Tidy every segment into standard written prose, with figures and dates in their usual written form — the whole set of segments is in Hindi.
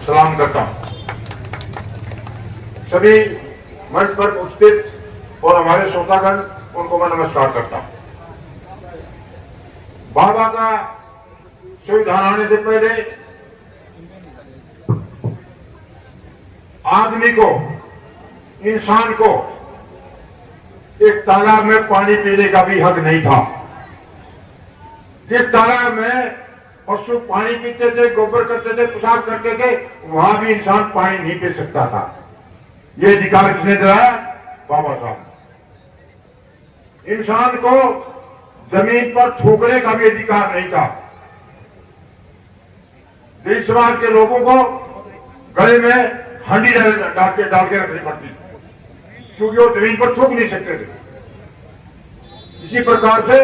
सलाम करता हूं। सभी मंच पर उपस्थित और हमारे श्रोतागण, उनको मैं नमस्कार करता हूं। बाबा का संविधान आने से पहले आदमी को, इंसान को एक तालाब में पानी पीने का भी हक नहीं था। जिस तालाब में पशु पानी पीते थे, गोबर करते थे, पेशाब करते थे, वहां भी इंसान पानी नहीं पी सकता था। ये अधिकार किसने दिलाया? बाबा साहब। इंसान को जमीन पर थूकने का भी अधिकार नहीं था। देश समाज के लोगों को गले में हंडी डाल के रखनी पड़ती थी, क्योंकि वो जमीन पर थूक नहीं सकते थे। इसी प्रकार से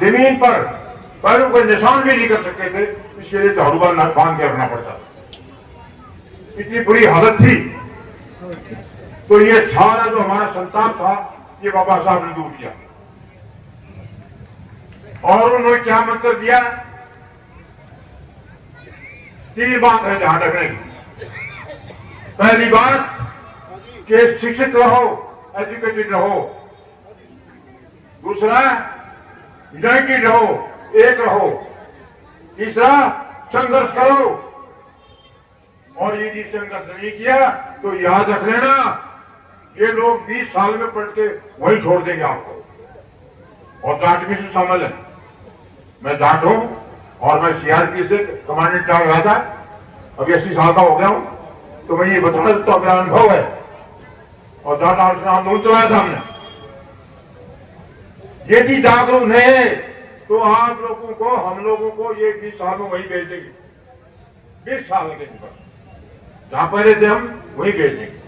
जमीन पर पैरों का निशान भी नहीं कर सकते थे, इसके लिए झाड़ू बांध के रखना पड़ता था। इतनी बुरी हालत थी। तो ये सारा जो हमारा संताप था, ये बाबा साहब ने दूर किया। और उन्होंने क्या मंत्र दिया? 3 बात है ध्यान रखने की। पहली बात कि शिक्षित रहो, एजुकेटेड रहो। दूसरा, यूनाइटेड रहो, एक रहो। तीसरा, संघर्ष करो। और यदि संघर्ष नहीं किया तो याद रख लेना, ये लोग 20 साल में पढ़ के वही छोड़ देंगे आपको। और जाट भी से शामिल है। मैं जाट हूं और मैं सीआरपी से कमांडेंट रहा गया था। अभी 80 साल का हो गया हूं, तो मैं ये बता सकता हूं, मेरा अनुभव है। और जाट आंदोलन चलाया था हमने। यदि जागरूक नहीं है तो आप लोगों को, हम लोगों को ये 20 साल में वही भेज देंगे। 20 साल लगेंगे, जहां पहले थे हम वही भेज देंगे।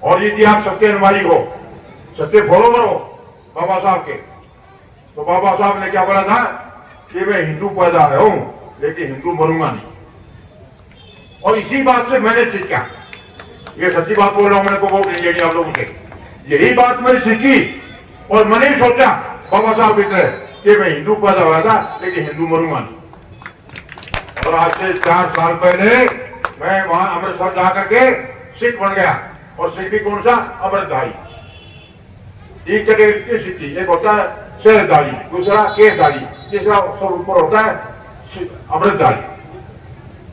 और यदि आप सत्य अनुयायी हो, सत्य फॉलोवर हो बाबा साहब के, तो बाबा साहब ने क्या बोला था कि मैं हिंदू पैदा हूं लेकिन हिंदू मरूंगा नहीं। और इसी बात से मैंने सीखा, ये सच्ची बात बोल रहा हूं, मैंने को वोट नहीं लेनी आप लोगों से। यही बात मैंने सीखी और मैंने सोचा बाबा साहब की तरह कि मैं हिंदू पैदा हुआ था लेकिन हिंदू मरूंगा नहीं। और आज से 4 साल पहले मैं वहां अमृतसर जाकर के सिख बन गया। और सिख भी कौन सा? अमृतधारी। 3 कैटेगरी की सिख की, एक होता है शहरधारी, दूसरा केसधारी, तीसरा सब ऊपर होता है अमृतधारी,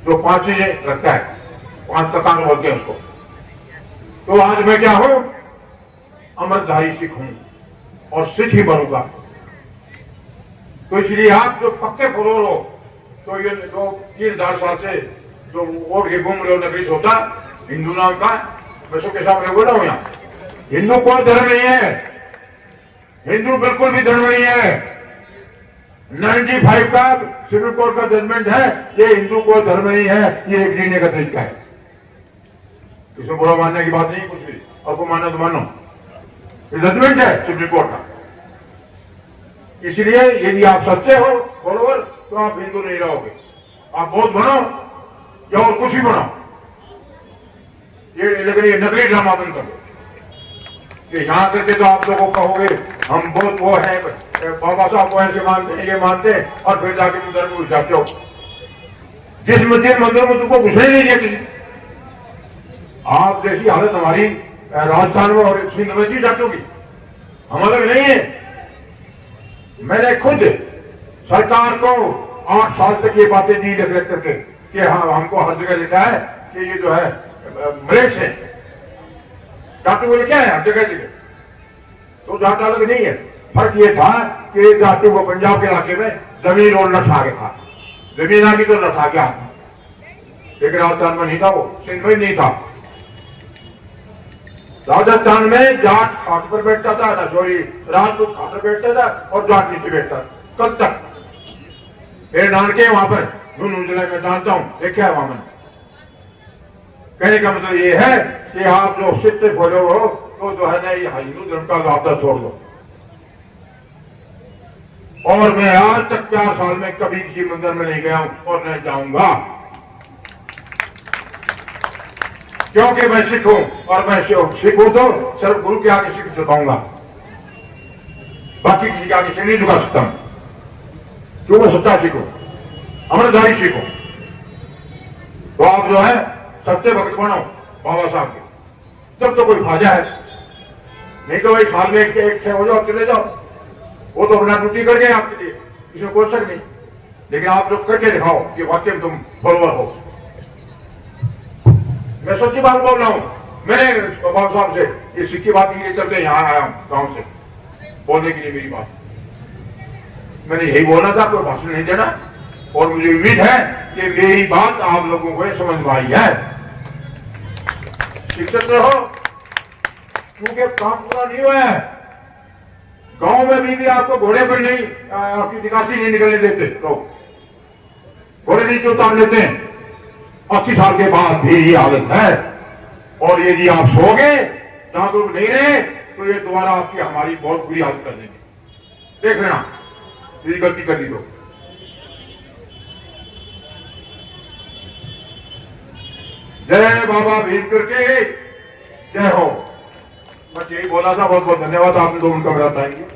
जो 5 चीजें रखता है, 5 तकान बोलते हैं उसको। तो आज मैं क्या हूं? अमृतधारी सिख हूं और सिख ही बनूंगा। तो इसलिए आप जो पक्के फॉलोअर हो, तो ये जो 3000 साल से जो वोट के घूम रहे हो नकली होता हिंदू नाम का, मैं सबके सामने बोल रहा हूं यहाँ, हिंदू कोई धर्म नहीं है। हिंदू बिल्कुल भी धर्म नहीं है। 95 का सुप्रीम कोर्ट का जजमेंट है, ये हिंदू कोई धर्म नहीं है, ये एक जीने का तरीका है। इसमें बुरा मानने की बात नहीं कुछ भी, आपको मानना तो मानो, ये जजमेंट है सुप्रीम कोर्ट का। इसलिए यदि आप सच्चे हो फॉलोअर, तो आप हिंदू नहीं रहोगे। आप बौद्ध बनो या और कुछ ही बनो, ये नकली ड्रामा बंद करो। कि यहां करके तो आप लोगों कहोगे हम बहुत वो है, बाबा साहब को ऐसे मानते हैं, ये मानते हैं, और फिर जाके मंदिर में घुस जाते हो। जिस मंदिर में तुमको घुसने नहीं दिया किसी। आप जैसी हालत हमारी राजस्थान में और सिंध में थी जाटों की, हम अलग नहीं है। मैंने खुद सरकार को 8 साल तक ये बातें दी लिख करके कि हाँ, हमको हर जगह लिखा है कि ये जो है मरेक्स है, जाटू बोले क्या है हर जगह जगह। तो जाट अलग नहीं है। फर्क ये था कि जाटू को पंजाब के इलाके में जमीन और लठ आ गया था, जमीन आ गई तो लठ आ गया, लेकिन राजस्थान में नहीं था, वो सिंध में नहीं था। राजस्थान में जाट खाट पर बैठता था ना, सॉरी राजपूत खाट पर बैठता था और जाट नीचे बैठता था। कब तक? फिर नानके वहां पर झुंझुनू जिले में जानता हूं, देखा है वहां मैंने। कहने का मतलब ये है कि आप जो सिख से बोले हो तो जो है ना, ये हिंदू धर्म का वापदा छोड़ दो। और मैं आज तक 4 साल में कभी किसी मंदिर में नहीं गया हूं और नहीं जाऊंगा, क्योंकि मैं सिख हूं और मैं सिख हूं तो सिर्फ गुरु के आगे सिख झुकाऊंगा, बाकी किसी के आगे सिख नहीं झुका सकता हूं, क्यों मैं सच्चा सिख हूं, अमृतधारी सिख हूं। तो आप जो है सच्चे भक्त बनो बाबा साहब के, तब तो कोई फायदा है। नहीं तो भाई साल में एक हो जाओ, चले जाओ, वो तो अपना ड्यूटी कर गए आपके लिए, इसमें कोई शक नहीं। लेकिन आप लोग करके दिखाओ कि वाकई में तुम फॉलोअर हो। मैं सच्ची बात बोल रहा हूं। मैंने बाबा साहब से ये सिक्की बात के लिए चलते यहाँ आया हूं गांव से बोलने के लिए। मेरी बात मैंने यही बोला था, कोई भाषण नहीं देना, और मुझे उम्मीद है कि मेरी बात आप लोगों को समझ में आई है। शिक्षित रहो, क्योंकि काम पूरा नहीं हुआ है। गांव में भी आपको घोड़े पर नहीं, आपकी निकासी नहीं निकलने देते लोग, घोड़े नीचे उतार लेते हैं। 80 साल के बाद भी ये हालत है। और यदि आप सोगे, जागरूक नहीं रहे, तो ये दोबारा आपकी हमारी बहुत बुरी हालत कर देंगे। देख लेना, यदि गलती कर दी तो। जय बाबा भीमकर के जय हो। बस यही बोला था। बहुत बहुत धन्यवाद। आपने 2 मिनट का मेरा टाइम दिया।